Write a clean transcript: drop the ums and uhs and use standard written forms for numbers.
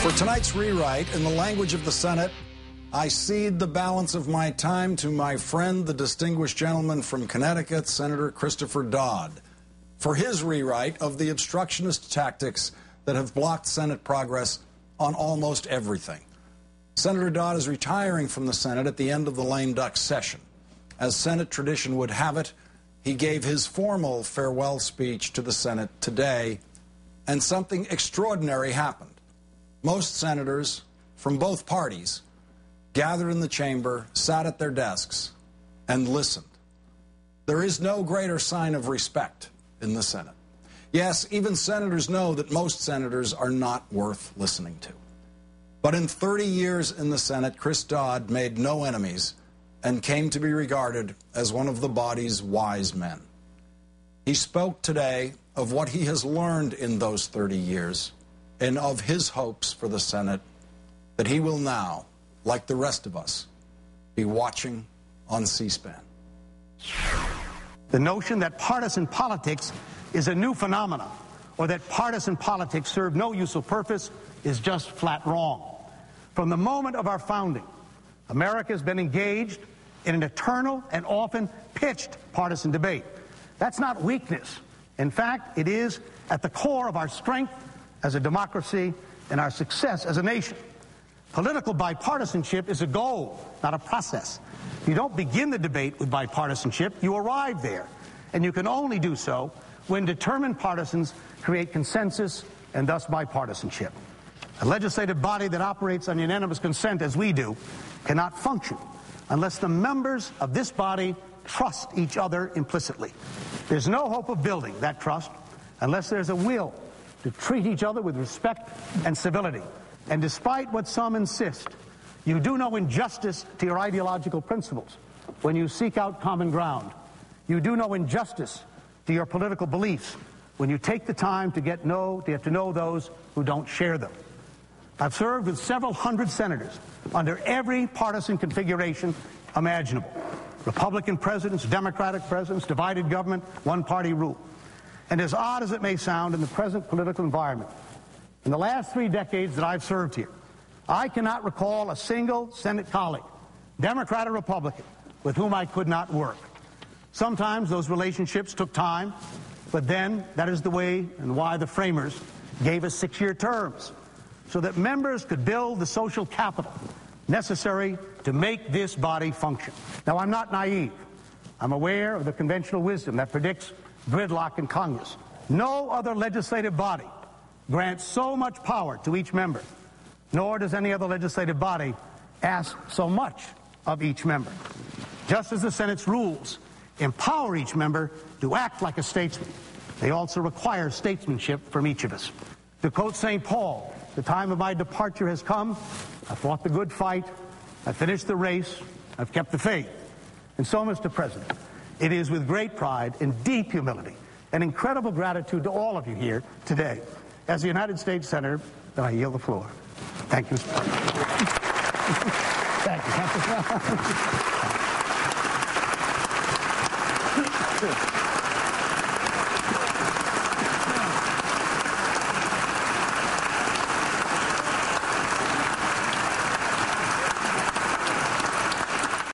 For tonight's rewrite, in the language of the Senate, I cede the balance of my time to my friend, the distinguished gentleman from Connecticut, Senator Christopher Dodd, for his rewrite of the obstructionist tactics that have blocked Senate progress on almost everything. Senator Dodd is retiring from the Senate at the end of the lame duck session. As Senate tradition would have it, he gave his formal farewell speech to the Senate today, and something extraordinary happened. Most senators from both parties gathered in the chamber, sat at their desks, and listened. There is no greater sign of respect in the Senate. Yes, even senators know that most senators are not worth listening to. But in 30 years in the Senate, Chris Dodd made no enemies and came to be regarded as one of the body's wise men. He spoke today of what he has learned in those 30 years and of his hopes for the Senate, that he will now, like the rest of us, be watching on C-SPAN. The notion that partisan politics is a new phenomenon, or that partisan politics serve no useful purpose, is just flat wrong. From the moment of our founding, America has been engaged in an eternal and often pitched partisan debate. That's not weakness. In fact, it is at the core of our strength as a democracy and our success as a nation. Political bipartisanship is a goal, not a process. You don't begin the debate with bipartisanship, you arrive there. And you can only do so when determined partisans create consensus and thus bipartisanship. A legislative body that operates on unanimous consent, as we do, cannot function unless the members of this body trust each other implicitly. There's no hope of building that trust unless there's a will to treat each other with respect and civility. And despite what some insist, you do no injustice to your ideological principles when you seek out common ground. You do no injustice to your political beliefs when you take the time to get to know those who don't share them. I've served with several hundred senators under every partisan configuration imaginable. Republican presidents, Democratic presidents, divided government, one-party rule. And as odd as it may sound in the present political environment, in the last 3 decades that I've served here, I cannot recall a single Senate colleague, Democrat or Republican, with whom I could not work. Sometimes those relationships took time, but then that is the way and why the framers gave us 6-year terms, so that members could build the social capital necessary to make this body function. Now, I'm not naive. I'm aware of the conventional wisdom that predicts gridlock in Congress. No other legislative body grants so much power to each member, nor does any other legislative body ask so much of each member. Just as the Senate's rules empower each member to act like a statesman, they also require statesmanship from each of us. To quote St. Paul, the time of my departure has come. I fought the good fight. I finished the race. I've kept the faith. And so, Mr. President, it is with great pride and deep humility and incredible gratitude to all of you here today, as a United States Senator, that I yield the floor. Thank you, Mr. President. Thank you.